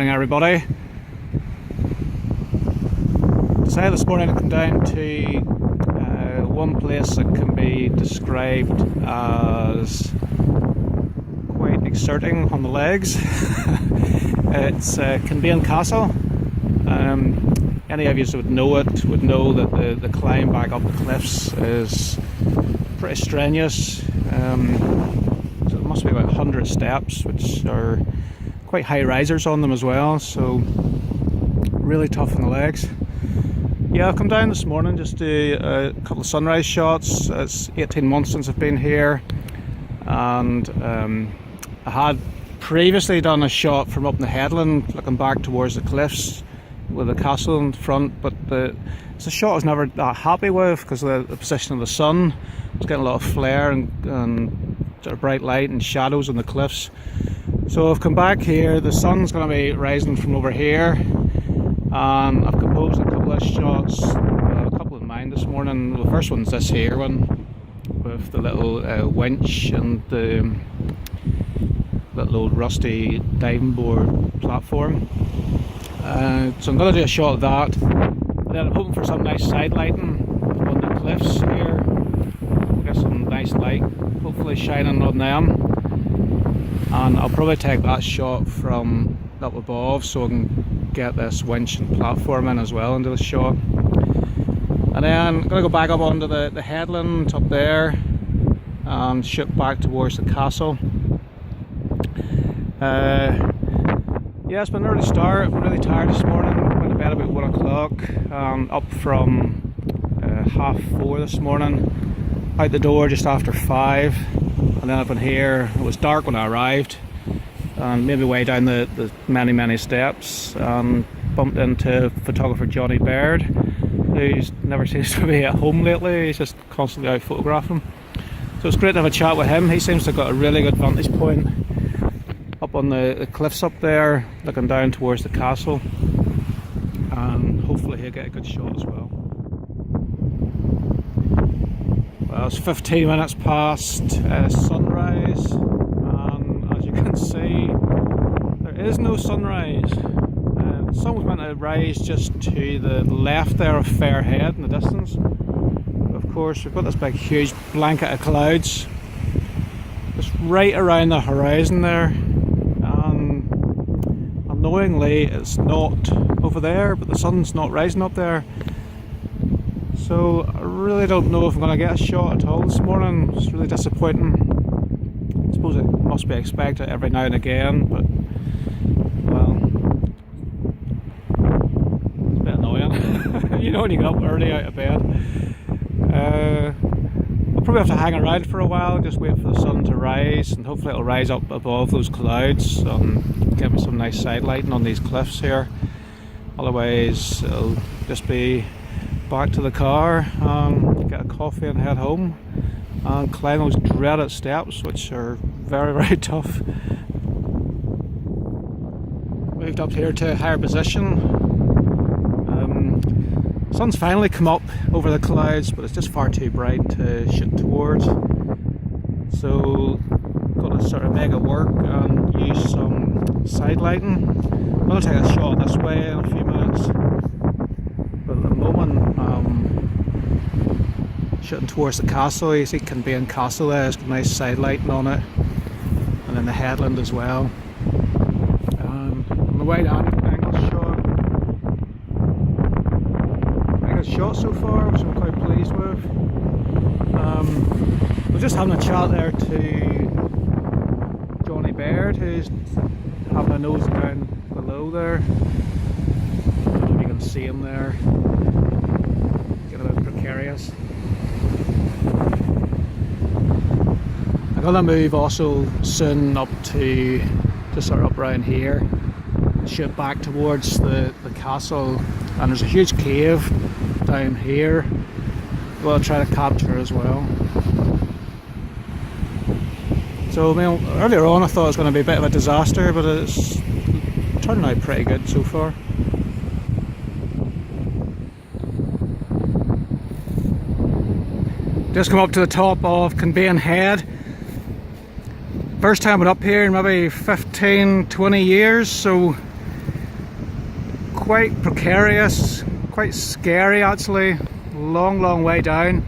morning, everybody. Decided this morning to come down to one place that can be described as quite exerting on the legs. It's Kinbane Castle. Any of you that would know it would know that the climb back up the cliffs is pretty strenuous. So it must be about 100 steps, which are quite high risers on them as well, so really tough on the legs. Yeah, I've come down this morning just to do a couple of sunrise shots. It's 18 months since I've been here, and I had previously done a shot from up in the headland looking back towards the cliffs with the castle in front, but it's a shot I was never that happy with because of the position of the sun. I was getting a lot of flare and sort of bright light and shadows on the cliffs. So I've come back here. The sun's going to be rising from over here, and I've composed a couple of shots, a couple in mind this morning. The first one's this here one with the little winch and the little old rusty diving board platform. So I'm going to do a shot of that, and then I'm hoping for some nice side lighting on the cliffs here. We'll get some nice light hopefully shining on them, and I'll probably take that shot from up above so I can get this winch and platform in as well into the shot. And then I'm going to go back up onto the headland up there and shoot back towards the castle. Yeah, it's been an early start. I'm really tired this morning. Went to bed about 1 o'clock. Up from 4:30 this morning. Out the door just after 5. And then up in here, it was dark when I arrived. And made my way down the many steps. Bumped into photographer Johnny Baird, who's never seems to be at home lately. He's just constantly out photographing. So it's great to have a chat with him. He seems to have got a really good vantage point up on the cliffs up there, looking down towards the castle, and hopefully he'll get a good shot as well. Well, it's 15 minutes past sunrise, and as you can see, there is no sunrise. The sun was meant to rise just to the left there of Fairhead in the distance. Of course, we've got this big huge blanket of clouds just right around the horizon there. Annoyingly, it's not over there, but the sun's not rising up there. So I really don't know if I'm going to get a shot at all this morning. It's really disappointing. I suppose it must be expected every now and again, but well, it's a bit annoying. You know, when you get up early out of bed. I'll probably have to hang around for a while, just wait for the sun to rise, and hopefully it'll rise up above those clouds. Give me some nice side lighting on these cliffs here. Otherwise it'll just be back to the car, get a coffee and head home and climb those dreaded steps, which are very tough. Moved up here to a higher position. Sun's finally come up over the clouds, but it's just far too bright to shoot towards, so got to sort of make it work and use some side lighting. I'm going to take a shot this way in a few minutes, but at the moment shooting towards the castle. You see Kinbane Castle there, it's got nice side lighting on it, and then the headland as well. On the way down, angle shot. I got shot so far, which I'm quite pleased with. We're just having a chat there to Johnny Baird, who's having a nose down below there. I don't know if you can see him there. Getting a bit precarious. I'm going to move also soon up to sort of up around here and shoot back towards the castle, and there's a huge cave down here we'll try to capture as well. So I mean, earlier on I thought it was going to be a bit of a disaster, but it's turning out pretty good so far. Just come up to the top of Kinbane Head. First time I've been up here in maybe 15-20 years, so quite precarious, quite scary actually. Long way down.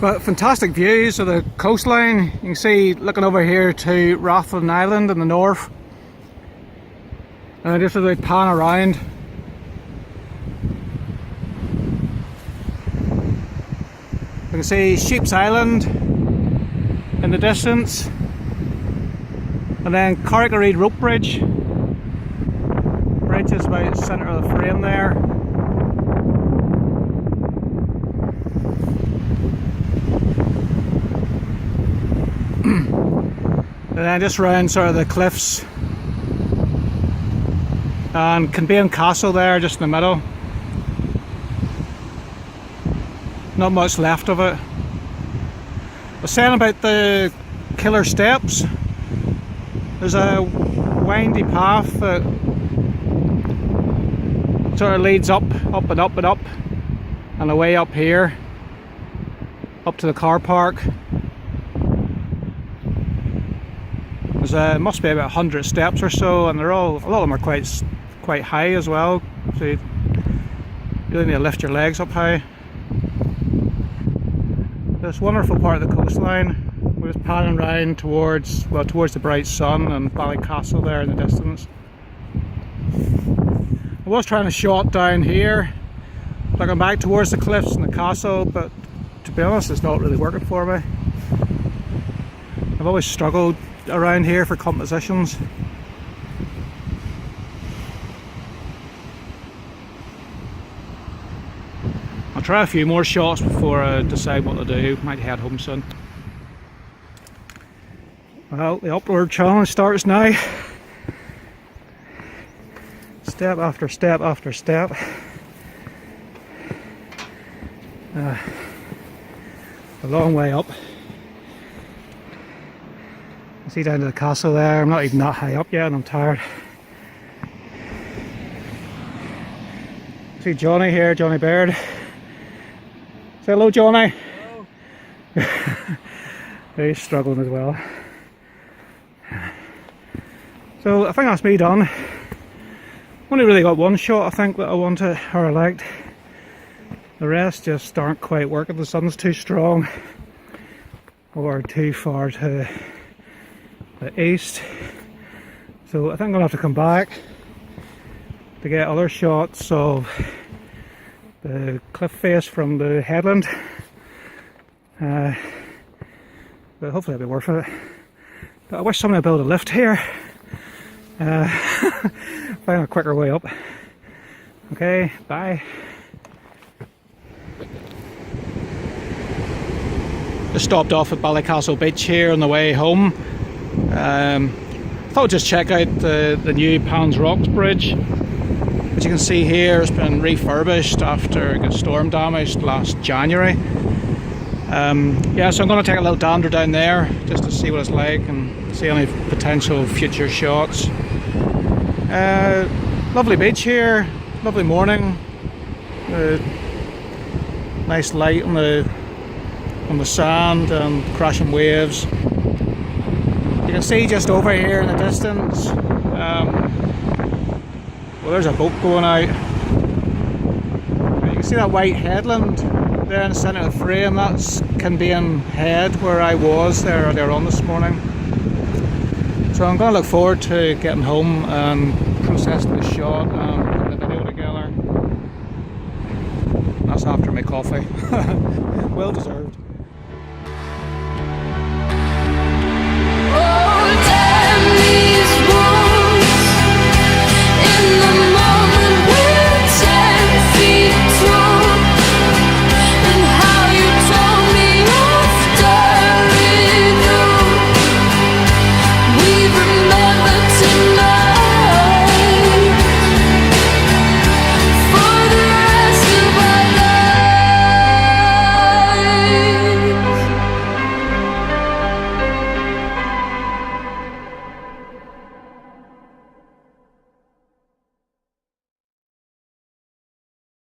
But fantastic views of the coastline. You can see looking over here to Rathlin Island in the north. And just as we pan around, you can see Sheep's Island in the distance. And then Carrick-a-Reed Rope Bridge. Bridge is about the centre of the frame there. And then just round sort of the cliffs. And Kinbane Castle there, just in the middle. Not much left of it. I was saying about the killer steps. There's a windy path that sort of leads up and up and up, and away up here, up to the car park. There's must be about 100 steps or so, and they're all, a lot of them are quite high as well. So you really need to lift your legs up high. This wonderful part of the coastline. We're just panning round towards the bright sun and Ballycastle there in the distance. I was trying to shot down here, looking back towards the cliffs and the castle, but to be honest, it's not really working for me. I've always struggled around here for compositions. I'll try a few more shots before I decide what to do. Might head home soon. Well, the upward challenge starts now. Step after step after step. A long way up. See down to the castle there. I'm not even that high up yet and I'm tired. See Johnny here, Johnny Baird. Say hello, Johnny. Hello. He's struggling as well. So I think that's me done. Only really got one shot I think that I wanted or I liked. The rest just aren't quite working. The sun's too strong or too far to the east. So I think I'm gonna have to come back to get other shots of the cliff face from the headland. But hopefully it'll be worth it. But I wish somebody would build a lift here. Find a quicker way up. Okay, bye. Just stopped off at Ballycastle beach here on the way home. Thought I'd just check out the new Pans Rocks bridge. As you can see here, it's been refurbished after it got storm damaged last January. Yeah, so I'm going to take a little dander down there just to see what it's like and see any potential future shots. Lovely beach here, lovely morning. Nice light on the sand and crashing waves. You can see just over here in the distance. Well, there's a boat going out. You can see that white headland there in the centre of the frame. That's Kinbane Head, where I was there earlier on this morning. So I'm going to look forward to getting home and processing the shot and putting the video together. That's after my coffee. Well deserved.